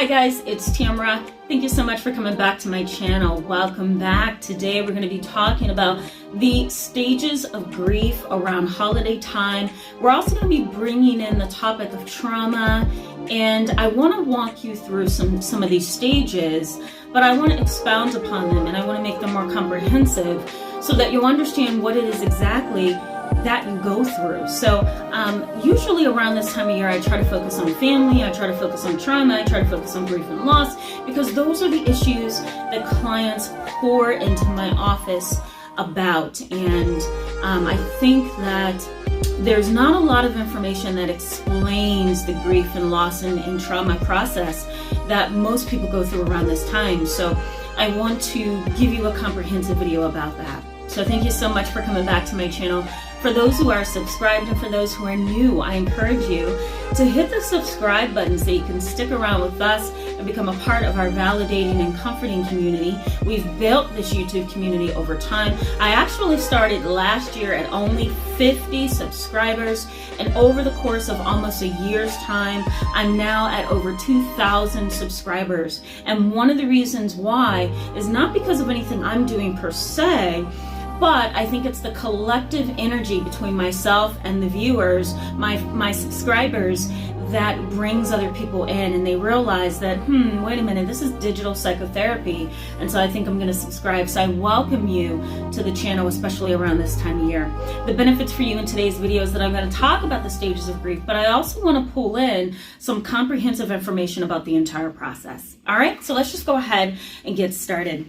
Hi guys, it's Tamara. Thank you so much for coming back to my channel. Welcome back. Today we're going to be talking about the stages of grief around holiday time. We're also going to be bringing in the topic of trauma, and I want to walk you through some of these stages, but I want to expound upon them and I want to make them more comprehensive so that you'll understand what it is exactly that you go through. So usually around this time of year, I try to focus on family, I try to focus on trauma, I try to focus on grief and loss, because those are the issues that clients pour into my office about. And I think that there's not a lot of information that explains the grief and loss and trauma process that most people go through around this time. So I want to give you a comprehensive video about that. So thank you so much for coming back to my channel. For those who are subscribed and for those who are new, I encourage you to hit the subscribe button so you can stick around with us and become a part of our validating and comforting community. We've built this YouTube community over time. I actually started last year at only 50 subscribers, and over the course of almost a year's time, I'm now at over 2,000 subscribers. And one of the reasons why is not because of anything I'm doing per se, but I think it's the collective energy between myself and the viewers, my subscribers, that brings other people in, and they realize that, wait a minute, this is digital psychotherapy, and so I think I'm going to subscribe. So I welcome you to the channel, especially around this time of year. The benefits for you in today's video is that I'm going to talk about the stages of grief, but I also want to pull in some comprehensive information about the entire process. All right, so let's just go ahead and get started.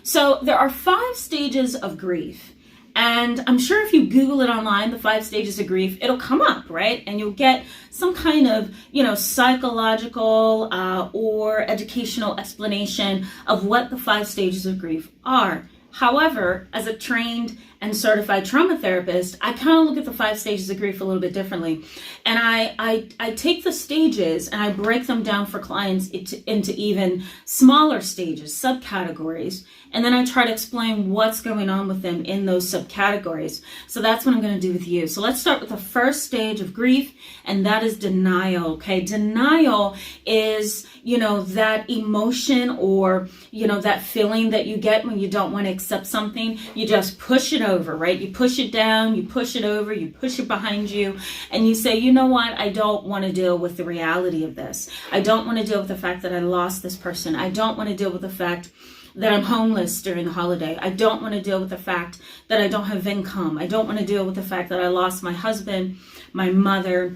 So there are 5 stages of grief, and I'm sure if you Google it online, the 5 stages of grief, it'll come up, right? And you'll get some kind of, psychological or educational explanation of what the 5 stages of grief are. However, as a trained and certified trauma therapist, I kind of look at the 5 stages of grief a little bit differently. And I take the stages and I break them down for clients into even smaller stages, subcategories. And then I try to explain what's going on with them in those subcategories. So that's what I'm going to do with you. So let's start with the first stage of grief, and that is denial. Okay, denial is, that emotion or, that feeling that you get when you don't want to accept something. You just push it over, right? You push it down, you push it over, you push it behind you, and you say, you know what? I don't want to deal with the reality of this. I don't want to deal with the fact that I lost this person. I don't want to deal with the fact that I'm homeless during the holiday. I don't want to deal with the fact that I don't have income. I don't want to deal with the fact that I lost my husband, my mother,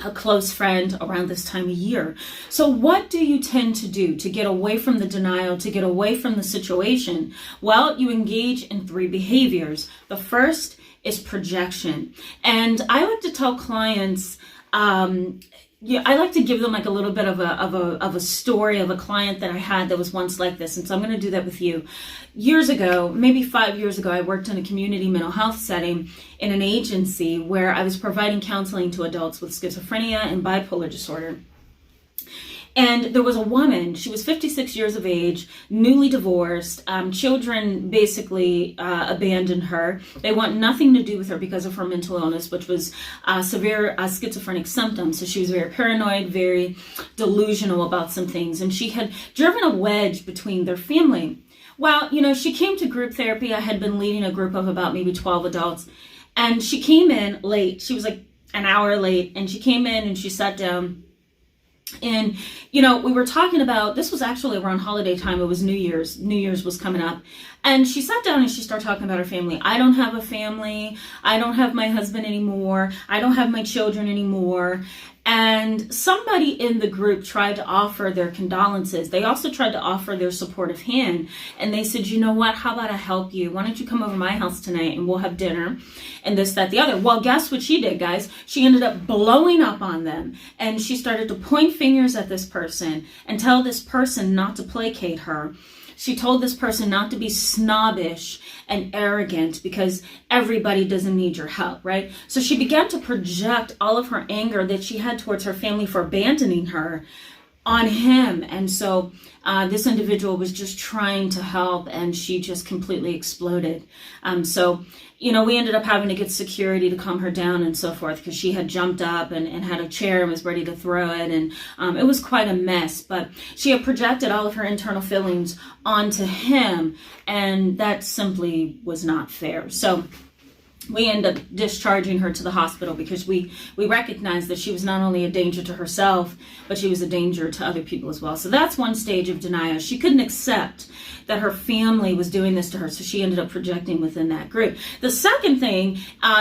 a close friend around this time of year. So what do you tend to do to get away from the denial, to get away from the situation? Well, you engage in 3 behaviors. The first is projection. And I like to tell clients, I like to give them like a little bit of a story of a client that I had that was once like this. And so I'm going to do that with you. Years ago, maybe 5 years ago, I worked in a community mental health setting in an agency where I was providing counseling to adults with schizophrenia and bipolar disorder. And there was a woman, she was 56 years of age, newly divorced, children basically abandoned her. They want nothing to do with her because of her mental illness, which was severe schizophrenic symptoms. So she was very paranoid, very delusional about some things, and she had driven a wedge between their family. Well, she came to group therapy. I had been leading a group of about maybe 12 adults, and she came in late. She was like an hour late, and she came in and she sat down. And, we were talking about, this was actually around holiday time. It was New Year's. New Year's was coming up. And she sat down and she started talking about her family. I don't have a family. I don't have my husband anymore. I don't have my children anymore. And somebody in the group tried to offer their condolences. They also tried to offer their supportive hand. And they said, you know what, how about I help you? Why don't you come over to my house tonight and we'll have dinner and this, that, the other. Well, guess what she did, guys? She ended up blowing up on them. And she started to point fingers at this person and tell this person not to placate her. She told this person not to be snobbish and arrogant because everybody doesn't need your help, right? So she began to project all of her anger that she had towards her family for abandoning her on him. And so this individual was just trying to help, and she just completely exploded. So we ended up having to get security to calm her down and so forth, because she had jumped up and had a chair and was ready to throw it. And it was quite a mess, but she had projected all of her internal feelings onto him, and that simply was not fair. So we ended up discharging her to the hospital, because we recognized that she was not only a danger to herself, but she was a danger to other people as well. So that's one stage of denial. She couldn't accept that her family was doing this to her, so she ended up projecting within that group. The second thing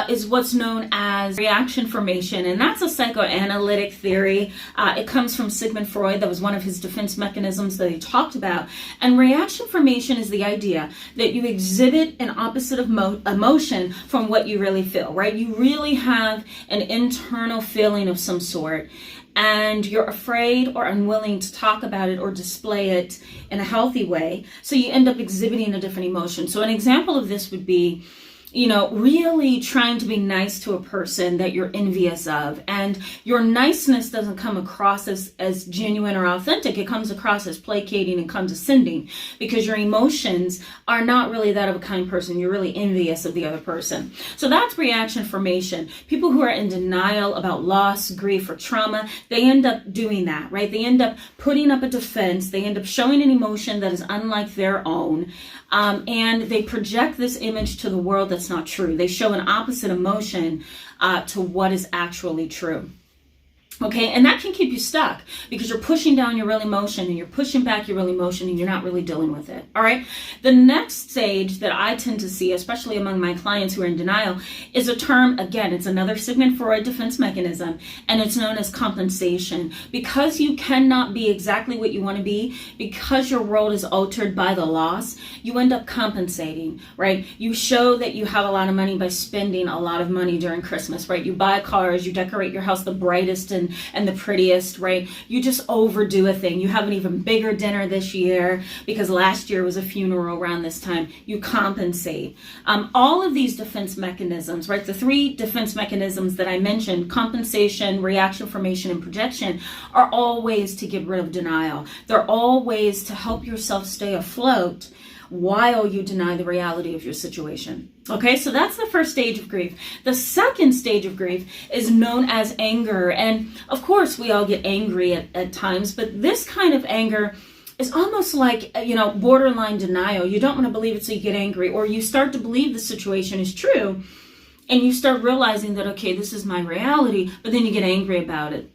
is what's known as reaction formation, and that's a psychoanalytic theory. It comes from Sigmund Freud. That was one of his defense mechanisms that he talked about. And reaction formation is the idea that you exhibit an opposite of emotion from what you really feel, right? You really have an internal feeling of some sort, and you're afraid or unwilling to talk about it or display it in a healthy way. So you end up exhibiting a different emotion. So an example of this would be, really trying to be nice to a person that you're envious of. And your niceness doesn't come across as genuine or authentic. It comes across as placating and condescending, because your emotions are not really that of a kind person. You're really envious of the other person. So that's reaction formation. People who are in denial about loss, grief, or trauma, they end up doing that, right? They end up putting up a defense. They end up showing an emotion that is unlike their own. And they project this image to the world that's not true. They show an opposite emotion to what is actually true. Okay, and that can keep you stuck, because you're pushing down your real emotion and you're pushing back your real emotion, and you're not really dealing with it. All right. The next stage that I tend to see, especially among my clients who are in denial, is a term, again, it's another Sigmund Freud defense mechanism, and it's known as compensation. Because you cannot be exactly what you want to be, because your world is altered by the loss, you end up compensating, right? You show that you have a lot of money by spending a lot of money during Christmas, right? You buy cars, you decorate your house the brightest and the prettiest, right? You just overdo a thing. You have an even bigger dinner this year because last year was a funeral around this time. You compensate. All of these defense mechanisms, right? The three defense mechanisms that I mentioned, compensation, reaction formation, and projection, are all ways to get rid of denial. They're all ways to help yourself stay afloat while you deny the reality of your situation. Okay, so that's the first stage of grief. The second stage of grief is known as anger. And of course, we all get angry at times, but this kind of anger is almost like, borderline denial. You don't want to believe it, so you get angry, or you start to believe the situation is true, and you start realizing that, okay, this is my reality, but then you get angry about it.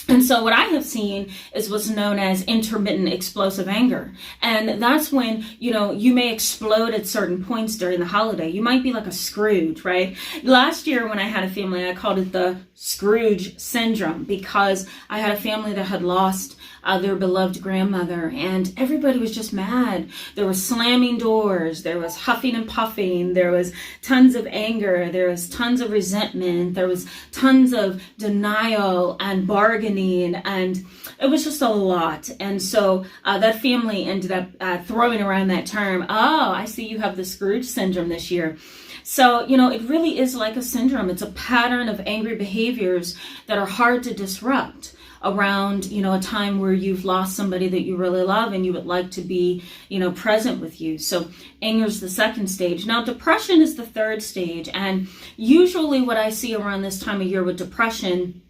And so what I have seen is what's known as intermittent explosive anger. And that's when, you may explode at certain points during the holiday. You might be like a Scrooge, right? Last year when I had a family, I called it the Scrooge syndrome, because I had a family that had lost their beloved grandmother, and everybody was just mad. There was slamming doors, there was huffing and puffing, there was tons of anger, there was tons of resentment, there was tons of denial and bargaining, and it was just a lot. And so that family ended up throwing around that term, oh, I see you have the Scrooge syndrome this year. So, it really is like a syndrome. It's a pattern of angry behaviors that are hard to disrupt around, a time where you've lost somebody that you really love and you would like to be, present with you. So anger is the second stage. Now, depression is the third stage. And usually what I see around this time of year with depression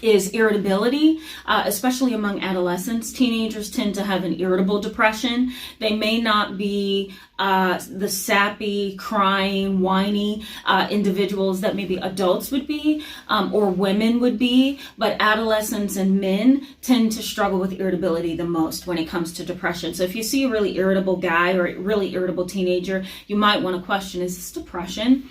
is irritability, especially among adolescents. Teenagers tend to have an irritable depression. They may not be the sappy, crying, whiny individuals that maybe adults would be, or women would be, but adolescents and men tend to struggle with irritability the most when it comes to depression. So if you see a really irritable guy or a really irritable teenager, you might want to question, is this depression?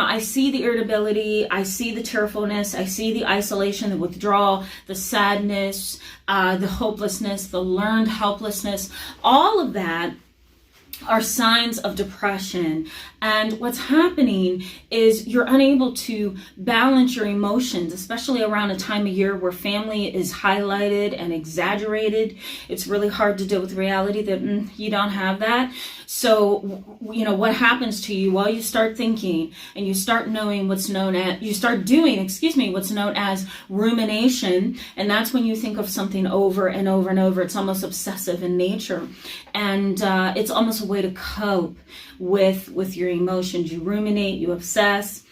I see the irritability, I see the tearfulness, I see the isolation, the withdrawal, the sadness, the hopelessness, the learned helplessness, all of that are signs of depression. And what's happening is you're unable to balance your emotions, especially around a time of year where family is highlighted and exaggerated. It's really hard to deal with reality that you don't have that. So, what happens to you? Well, you start thinking and you start knowing what's known as, you start doing, what's known as rumination. And that's when you think of something over and over and over. It's almost obsessive in nature. And it's almost a way to cope with your emotions. You ruminate, you obsess.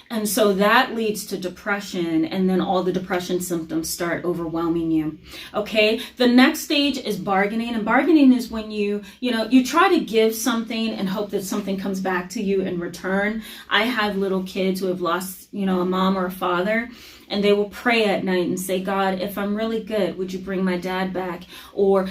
And so that leads to depression, and then all the depression symptoms start overwhelming you. Okay, the next stage is bargaining, and bargaining is when you try to give something and hope that something comes back to you in return. I have little kids who have lost, a mom or a father, and they will pray at night and say, God, if I'm really good, would you bring my dad back? Or,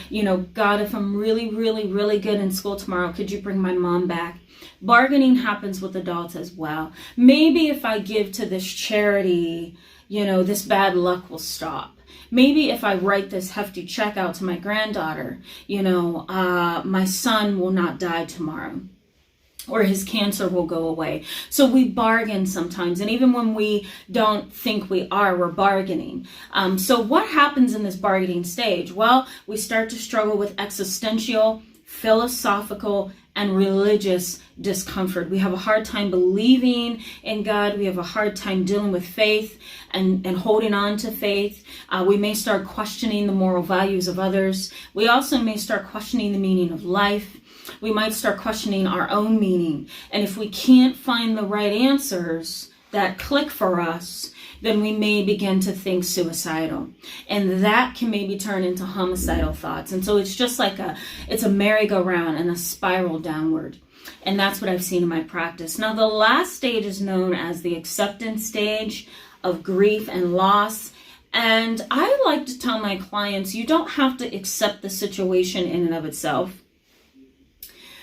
God, if I'm really, really, really good in school tomorrow, could you bring my mom back? Bargaining happens with adults as well. Maybe if I give to this charity, this bad luck will stop. Maybe if I write this hefty check out to my granddaughter, my son will not die tomorrow, or his cancer will go away. So we bargain sometimes. And even when we don't think we're bargaining. So what happens in this bargaining stage? Well, we start to struggle with existential, philosophical, and religious discomfort. We have a hard time believing in God. We have a hard time dealing with faith and holding on to faith. We may start questioning the moral values of others. We also may start questioning the meaning of life. We might start questioning our own meaning. And if we can't find the right answers that click for us, then we may begin to think suicidal. And that can maybe turn into homicidal thoughts. And so it's just like it's a merry-go-round and a spiral downward. And that's what I've seen in my practice. Now, the last stage is known as the acceptance stage of grief and loss. And I like to tell my clients, you don't have to accept the situation in and of itself,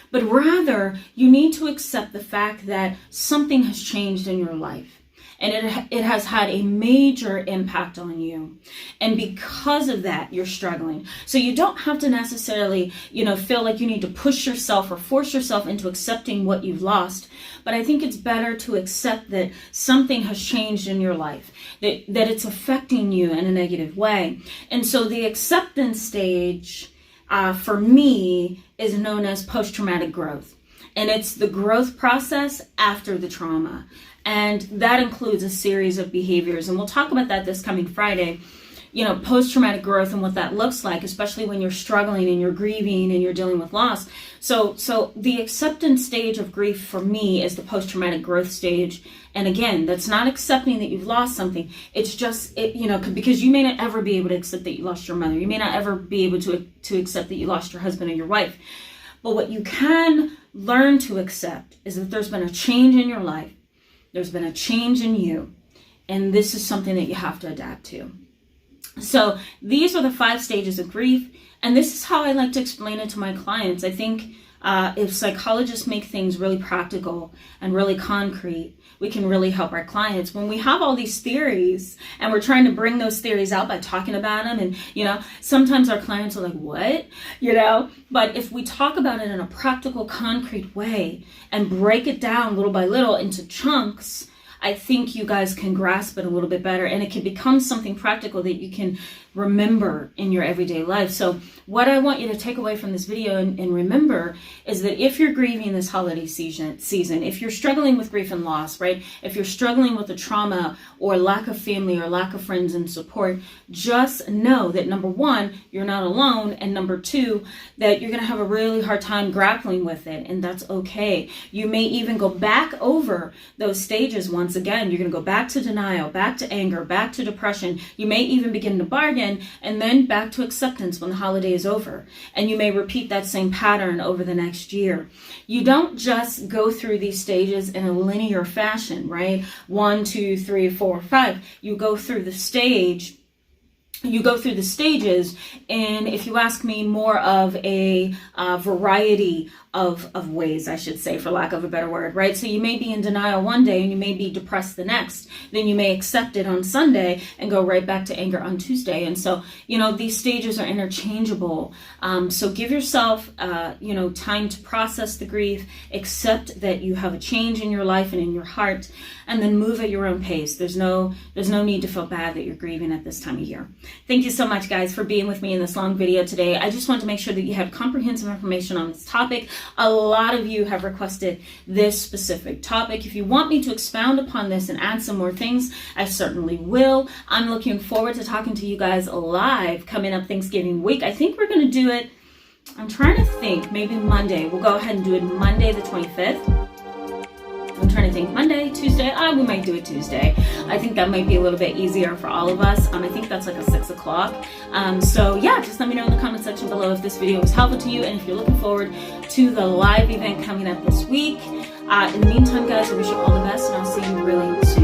but rather you need to accept the fact that something has changed in your life. And it has had a major impact on you. And because of that, you're struggling. So you don't have to necessarily, feel like you need to push yourself or force yourself into accepting what you've lost. But I think it's better to accept that something has changed in your life, that it's affecting you in a negative way. And so the acceptance stage, for me, is known as post-traumatic growth. And it's the growth process after the trauma. And that includes a series of behaviors. And we'll talk about that this coming Friday, post-traumatic growth and what that looks like, especially when you're struggling and you're grieving and you're dealing with loss. So the acceptance stage of grief for me is the post-traumatic growth stage. And again, that's not accepting that you've lost something. It's just, because you may not ever be able to accept that you lost your mother. You may not ever be able to accept that you lost your husband or your wife. But what you can learn to accept is that there's been a change in your life. There's been a change in you, and this is something that you have to adapt to. So these are the 5 stages of grief, and this is how I like to explain it to my clients. I think if psychologists make things really practical and really concrete, we can really help our clients. When we have all these theories and we're trying to bring those theories out by talking about them, and sometimes our clients are like, what? But if we talk about it in a practical, concrete way and break it down little by little into chunks, I think you guys can grasp it a little bit better, and it can become something practical that you can remember in your everyday life. So what I want you to take away from this video and remember is that if you're grieving this holiday season, if you're struggling with grief and loss, right? If you're struggling with a trauma or lack of family or lack of friends and support, just know that number 1, you're not alone, and number 2, that you're going to have a really hard time grappling with it, and that's okay. You may even go back over those stages once again. You're going to go back to denial, back to anger, back to depression. You may even begin to bargain, and then back to acceptance when the holiday is over. And you may repeat that same pattern over the next year. You don't just go through these stages in a linear fashion, right? 1, 2, 3, 4, 5. You go through the stages, and if you ask me, more of a variety of ways, I should say, for lack of a better word, right? So you may be in denial one day and you may be depressed the next. Then you may accept it on Sunday and go right back to anger on Tuesday. And so, these stages are interchangeable. So give yourself, time to process the grief, accept that you have a change in your life and in your heart, and then move at your own pace. There's no need to feel bad that you're grieving at this time of year. Thank you so much, guys, for being with me in this long video today. I just want to make sure that you have comprehensive information on this topic. A lot of you have requested this specific topic. If you want me to expound upon this and add some more things, I certainly will. I'm looking forward to talking to you guys live coming up Thanksgiving week. I think we're going to do it, I'm trying to think, maybe Monday. We'll go ahead and do it Monday the 25th. I'm trying to think, Monday, Tuesday, we might do it Tuesday. I think that might be a little bit easier for all of us. I think that's like a 6 o'clock. So yeah, just let me know in the comment section below if this video was helpful to you and if you're looking forward to the live event coming up this week. In the meantime, guys, I wish you all the best and I'll see you really soon.